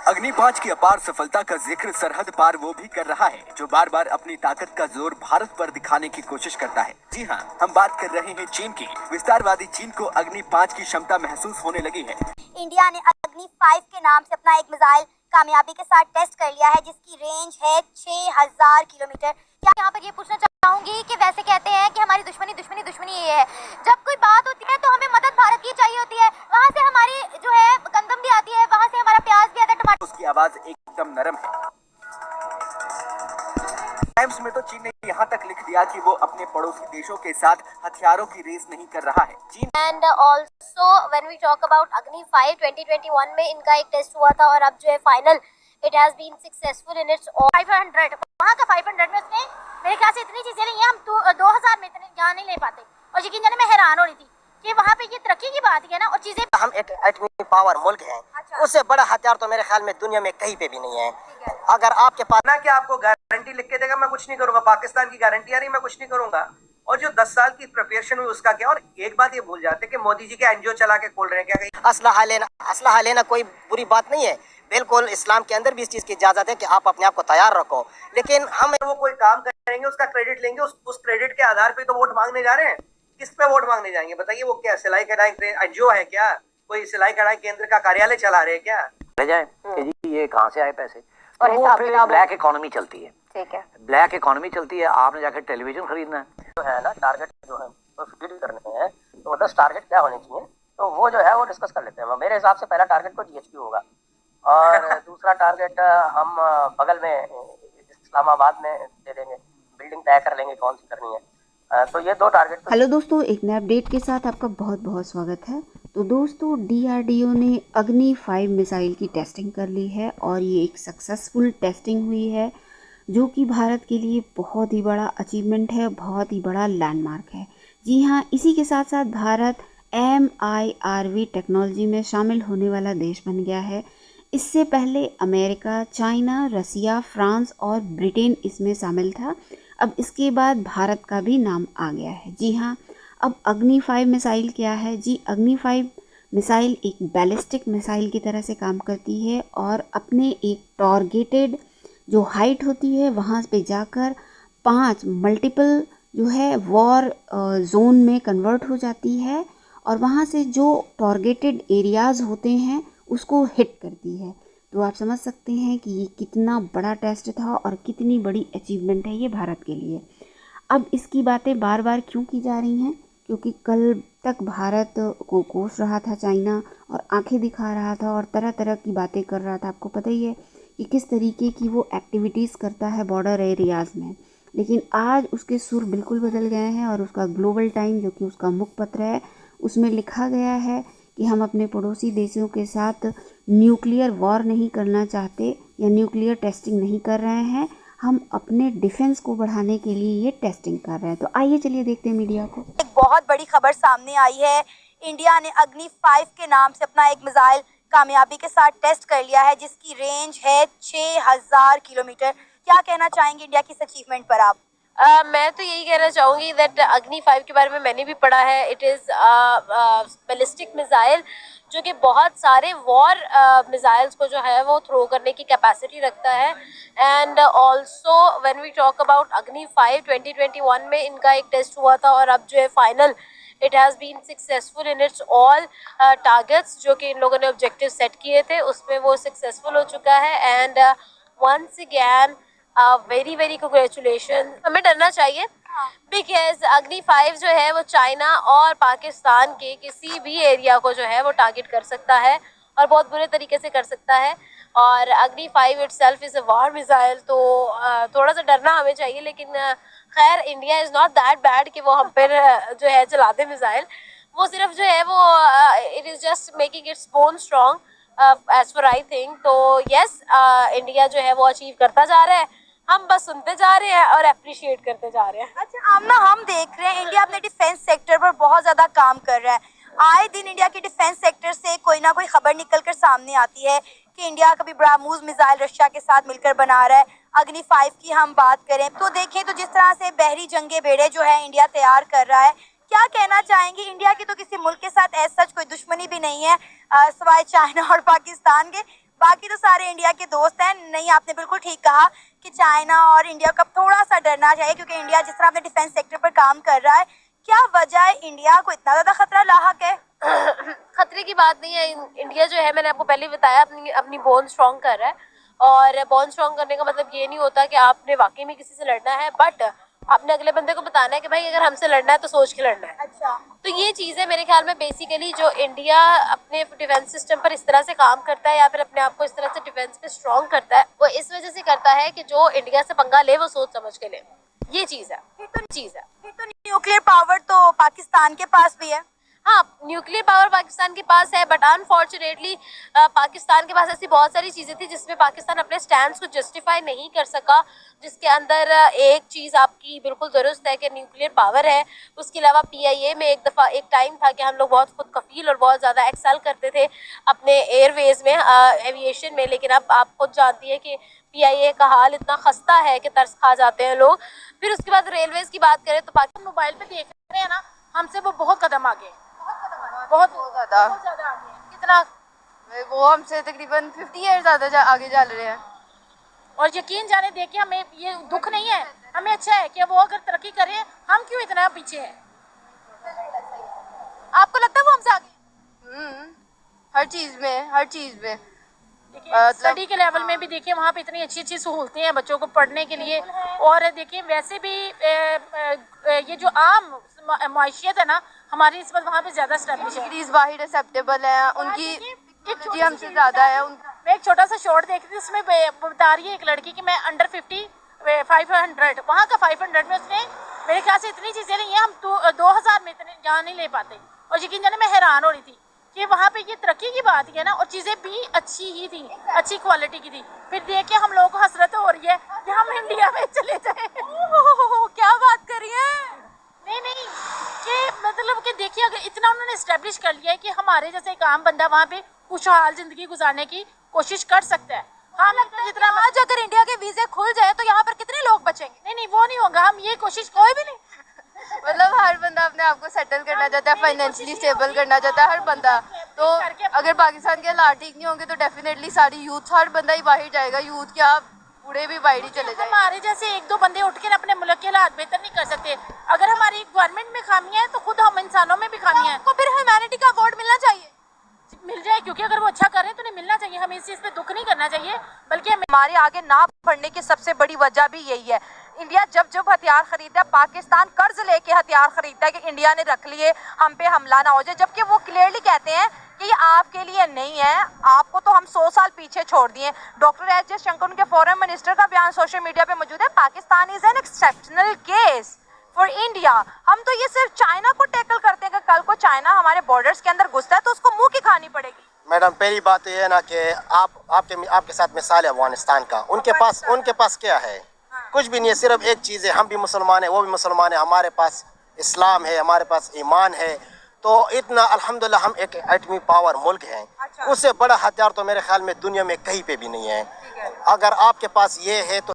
अग्नि-5 की अपार सफलता का जिक्र सरहद पार वो भी कर रहा है जो बार बार अपनी ताकत का जोर भारत पर दिखाने की कोशिश करता है। जी हाँ, हम बात कर रहे हैं चीन की। विस्तारवादी चीन को अग्नि-5 की क्षमता महसूस होने लगी है। इंडिया ने अग्नि-5 के नाम से अपना एक मिसाइल कामयाबी के साथ टेस्ट कर लिया है, जिसकी रेंज है 6000 किलोमीटर। क्या यहाँ पर ये पूछना चाहूंगी कि वैसे कहते हैं कि हमारी दुश्मनी ये है, जब कोई बात होती है तो हमें मदद भारत की चाहिए होती है, वहाँ से हमारी जो है गंदम भी आती है, वहाँ से हमारा प्याज भी आता है, टमाटर। उसकी आवाज एकदम नरम है। टाइम्स में तो चीन ने यहाँ तक लिख दिया कि वो अपने पड़ोसी देशों के साथ हथियारों की रेस नहीं कर रहा है। चीन and also when we talk about Agni 2021 में इनका एक टेस्ट हुआ था और अब जो है final it has been successful in its 500। वहाँ का 500 में उसने मेरे ख्याल से इतनी चीजें ली हैं, हम 2000 में इतने यहाँ नहीं ले पाते। और यकीन जाने मैं हैरान हो रही थी कि वहाँ पे ये तरक्की की बात है ना, और चीजें हम एटमी पावर मुल्क हैं। अच्छा। उससे बड़ा हथियार तो मेरे ख्याल में दुनिया में कहीं पे भी नहीं है। अगर आपके पास ना कि आपको गारंटी लिख के देगा मैं कुछ नहीं करूंगा, पाकिस्तान की गारंटी आ रही मैं कुछ नहीं करूंगा, और जो 10 साल की प्रिपरेशन हुई उसका क्या। और एक बात ये भूल जाते कि मोदी जी के एनजीओ चला के खोल रहे हैं, क्या कहीं असलहा लेना कोई बुरी बात नहीं है। बिल्कुल इस्लाम के अंदर भी इस चीज की इजाजत है कि आप अपने आप को तैयार रखो, लेकिन हम वो कोई काम करेंगे उसका क्रेडिट लेंगे, उस क्रेडिट के आधार पे तो वोट मांगने जा रहे हैं। किस पे वोट मांगने जाएंगे बताइए? वो क्या सिलाई कढ़ाई एनजीओ है क्या? कोई सिलाई कढ़ाई केंद्र का कार्यालय चला रहे हैं क्या? ले जाए कि जी ये कहाँ से आए पैसे, और वो फिर ब्लैक इकोनॉमी चलती है। ठीक है, ब्लैक इकोनॉमी चलती है। आपने जाकर टेलीविजन खरीदना है जो है ना, टारगेट जो है वो फीड करने हैं, तो 10 टारगेट क्या होने चाहिए, तो वो जो है वो डिस्कस कर लेते हैं। मेरे हिसाब से पहला टारगेट तो जीएचपी होगा, और दूसरा टारगेट हम बगल में इस्लामाबाद में दे देंगे, बिल्डिंग तय कर लेंगे कौन सी करनी है। तो ये 2 टारगेट। हेलो दोस्तों, एक नए अपडेट के साथ आपका बहुत बहुत स्वागत है। तो दोस्तों, डीआरडीओ ने अग्नि-5 मिसाइल की टेस्टिंग कर ली है और ये एक सक्सेसफुल टेस्टिंग हुई है, जो कि भारत के लिए बहुत ही बड़ा अचीवमेंट है, बहुत ही बड़ा लैंडमार्क है। जी हाँ, इसी के साथ साथ भारत MIRV टेक्नोलॉजी में शामिल होने वाला देश बन गया है। इससे पहले अमेरिका, चाइना, रसिया, फ्रांस और ब्रिटेन इसमें शामिल था। अब इसके बाद भारत का भी नाम आ गया है। जी हाँ, अब अग्नि-5 मिसाइल क्या है? जी, अग्नि-5 मिसाइल एक बैलिस्टिक मिसाइल की तरह से काम करती है और अपने एक टारगेटेड जो हाइट होती है वहाँ पे जाकर 5 मल्टीपल जो है वॉर जोन में कन्वर्ट हो जाती है, और वहाँ से जो टारगेटेड एरियाज़ होते हैं उसको हिट करती है। तो आप समझ सकते हैं कि ये कितना बड़ा टेस्ट था और कितनी बड़ी अचीवमेंट है ये भारत के लिए। अब इसकी बातें बार बार क्यों की जा रही हैं? क्योंकि कल तक भारत को कोस रहा था चाइना, और आंखें दिखा रहा था और तरह तरह की बातें कर रहा था। आपको पता ही है कि किस तरीके की वो एक्टिविटीज़ करता है बॉर्डर एरियाज़ में। लेकिन आज उसके सुर बिल्कुल बदल गए हैं, और उसका ग्लोबल टाइम जो कि उसका मुखपत्र है उसमें लिखा गया है कि हम अपने पड़ोसी देशों के साथ न्यूक्लियर वॉर नहीं करना चाहते या न्यूक्लियर टेस्टिंग नहीं कर रहे हैं, हम अपने डिफेंस को बढ़ाने के लिए ये टेस्टिंग कर रहे हैं। तो आइए चलिए देखते हैं मीडिया को। एक बहुत बड़ी खबर सामने आई है। इंडिया ने अग्नि-5 के नाम से अपना एक मिसाइल कामयाबी के साथ टेस्ट कर लिया है, जिसकी रेंज है 6000 किलोमीटर। क्या कहना चाहेंगे इंडिया की इस अचीवमेंट पर आप? मैं तो यही कहना चाहूँगी दैट अग्नि-5 के बारे में मैंने भी पढ़ा है। इट इज़ बैलिस्टिक मिसाइल जो कि बहुत सारे वॉर मिसाइल्स को जो है वो थ्रो करने की कैपेसिटी रखता है। And also when we talk about Agni 2021 में इनका एक टेस्ट हुआ था, और अब जो है final it has been successful in its all targets. जो कि इन लोगों ने ऑब्जेक्टिव सेट किए थे उसमें वो सक्सेसफुल हो चुका है। And once again very very congratulation. हमें डरना चाहिए बिकॉज अग्नि-5 जो है वो चाइना और पाकिस्तान के किसी भी एरिया को जो है वो टारगेट कर सकता है, और बहुत बुरे तरीके से कर सकता है। और Agni itself is a war missile, तो थोड़ा सा डरना हमें चाहिए। लेकिन खैर, India is not that bad कि वो हम पर जो है चला दे मिसाइल। वो सिर्फ जो है वो it is just making its bone strong as for I think. तो यस, इंडिया जो है वो अचीव करता जा रहा है, हम बस सुनते जा रहे हैं और अप्रिशिएट करते जा रहे हैं। अच्छा आमना, हम देख रहे हैं इंडिया अपने डिफेंस सेक्टर पर बहुत ज़्यादा काम कर रहा है। आए दिन इंडिया के डिफेंस सेक्टर से कोई ना कोई खबर निकलकर सामने आती है कि इंडिया कभी ब्रह्मोस मिसाइल रशिया के साथ मिलकर बना रहा है। अग्नि-5 की हम बात करें तो देखें तो जिस तरह से बहरी जंगे बेड़े जो है इंडिया तैयार कर रहा है, क्या कहना चाहेंगे? इंडिया की तो किसी मुल्क के साथ ऐसा सच कोई दुश्मनी भी नहीं है सिवाय चाइना और पाकिस्तान के, बाकी तो सारे इंडिया के दोस्त हैं। नहीं, आपने बिल्कुल ठीक कहा कि चाइना और इंडिया का थोड़ा सा डरना चाहिए, क्योंकि इंडिया जिस तरह अपने डिफेंस सेक्टर पर काम कर रहा है, क्या वजह है इंडिया को इतना ज़्यादा खतरा लाहक है? खतरे की बात नहीं है। इंडिया जो है, मैंने आपको पहले बताया, अपनी बोन स्ट्रॉन्ग कर रहा है। और बोन स्ट्रॉन्ग करने का मतलब ये नहीं होता कि आपने वाकई में किसी से लड़ना है, बट आपने अगले बंदे को बताना है कि भाई अगर हमसे लड़ना है तो सोच के लड़ना है। अच्छा, तो ये चीज़ है मेरे ख्याल में बेसिकली, जो इंडिया अपने डिफेंस सिस्टम पर इस तरह से काम करता है या फिर अपने आप को इस तरह से डिफेंस पे स्ट्रॉन्ग करता है, वो इस वजह से करता है कि जो इंडिया से पंगा ले वो सोच समझ के ले। ये चीज़ है। फिर तो न्यूक्लियर पावर तो पाकिस्तान के पास भी है। हाँ, न्यूक्लियर पावर पाकिस्तान के पास है, बट अनफॉर्चुनेटली पाकिस्तान के पास ऐसी बहुत सारी चीज़ें थी जिसमें पाकिस्तान अपने स्टैंड को जस्टिफाई नहीं कर सका, जिसके अंदर एक चीज़ आपकी बिल्कुल दुरुस्त है कि न्यूक्लियर पावर है। उसके अलावा PIA में एक टाइम था कि हम लोग बहुत खुद कफील और बहुत ज़्यादा एक्सेल करते थे अपने एयरवेज में, एविएशन में, लेकिन अब आप खुद जानती है कि PIA का हाल इतना खस्ता है कि तरस खा जाते हैं लोग। फिर उसके बाद रेलवेज़ की बात करें तो पाकिस्तान मोबाइल पर देख रहे हैं ना, हमसे वो बहुत कदम आगे, बहुत ज़्यादा आगे। कितना? वो हमसे तकरीबन 50 ईयर ज़्यादा आगे चल रहे हैं। और यकीन जाने देखिए, हमें ये दुख नहीं है, हमें अच्छा है कि वो अगर तरक्की करें, हम क्यों इतना पीछे हैं? आपको लगता है वो हमसे आगे? हर चीज़ में स्टडी के लेवल में भी देखिए, वहाँ पे इतनी अच्छी अच्छी सहूलतें हैं बच्चों को पढ़ने के लिए। और देखिए वैसे भी ये जो आम माशियत है ना हमारी, इस वक्त वहाँ पे ज़्यादा स्टैब्लिश है। डिग्रीज वाहिद एक्सेप्टेबल है उनकी, जी हमसे ज़्यादा है। मैं एक छोटा सा शॉर्ट देख रही थी, उसमें बता रही है एक लड़की कि मैं अंडर 50 500, वहाँ का 500 में उसने मेरे ख्याल से इतनी चीज़ें नहीं है, हम 2000 में इतने जहाँ नहीं ले पाते। और यकीन जाने मैं हैरान हो रही थी कि वहाँ पे ये तरक्की की बात है ना, और चीज़ें भी अच्छी ही थी, अच्छी क्वालिटी की थी। फिर देख के हम लोगों को हसरत हो रही है कि हम इंडिया में चले जाएं। क्या बात कर रही है? नहीं, कि मतलब कि देखिए अगर इतना उन्होंने इस्टेब्लिश कर लिया है कि हमारे जैसे एक आम बंदा वहाँ पे खुशहाल जिंदगी गुजारने की कोशिश कर सकता है। हाँ, लगता है जितना आज अगर इंडिया के वीजे खुल जाए तो यहाँ पर कितने लोग बचेंगे? नहीं, वो नहीं होगा। हम ये कोशिश कोई भी नहीं मतलब हर बंदा अपने आप को सेटल करना चाहता है, फाइनेंशियली स्टेबल करना चाहता है हर बंदा। तो अगर पाकिस्तान के हालात ठीक नहीं होंगे तो डेफिनेटली सारी यूथ, हर बंदा ही बाहर जाएगा। यूथ क्या, बूढ़े भी बाहर ही चले जाएंगे। हमारे जैसे एक दो बंदे उठ के अपने मुल्क के हालात बेहतर नहीं कर सकते। अगर हमारी गवर्नमेंट में खामियां हैं तो खुद हम इंसानों में भी खामियां हैं। तो फिर ह्यूमैनिटी का अवार्ड मिलना चाहिए। मिल जाए, क्योंकि अगर वो अच्छा कर रहे हैं तो उन्हें मिलना चाहिए। हमें इस चीज़ पे दुख नहीं करना चाहिए, बल्कि हमारे आगे ना बढ़ने की सबसे बड़ी वजह भी यही है। इंडिया जब हथियार खरीदता है, पाकिस्तान कर्ज लेके हथियार खरीदता है कि इंडिया ने रख लिए, हम पे हमला ना हो जाए, जबकि वो क्लियरली कहते हैं कि ये आपके लिए नहीं है, आपको तो हम 100 साल पीछे छोड़ दिए। डॉक्टर एस जयशंकर, उनके फॉरेन मिनिस्टर का बयान सोशल मीडिया पे मौजूद है, Pakistan is an exceptional case for India. हम तो ये सिर्फ चाइना को टैकल करते हैं कि कल को चाइना हमारे बॉर्डर्स के अंदर घुसता है तो उसको मुंह की खानी पड़ेगी। मैडम, पहली बात तो ये है ना कि आपके साथ मिसाल है अफगानिस्तान का। उनके पास क्या है? कुछ भी नहीं है। सिर्फ एक चीज़ है, हम भी मुसलमान हैं, वो भी मुसलमान है, हमारे पास इस्लाम है, हमारे पास ईमान है। तो इतना अल्हम्दुलिल्लाह हम एक एटमी पावर मुल्क हैं। उससे बड़ा हथियार तो मेरे ख्याल में दुनिया में कहीं पे भी नहीं है। अगर आपके पास ये है तो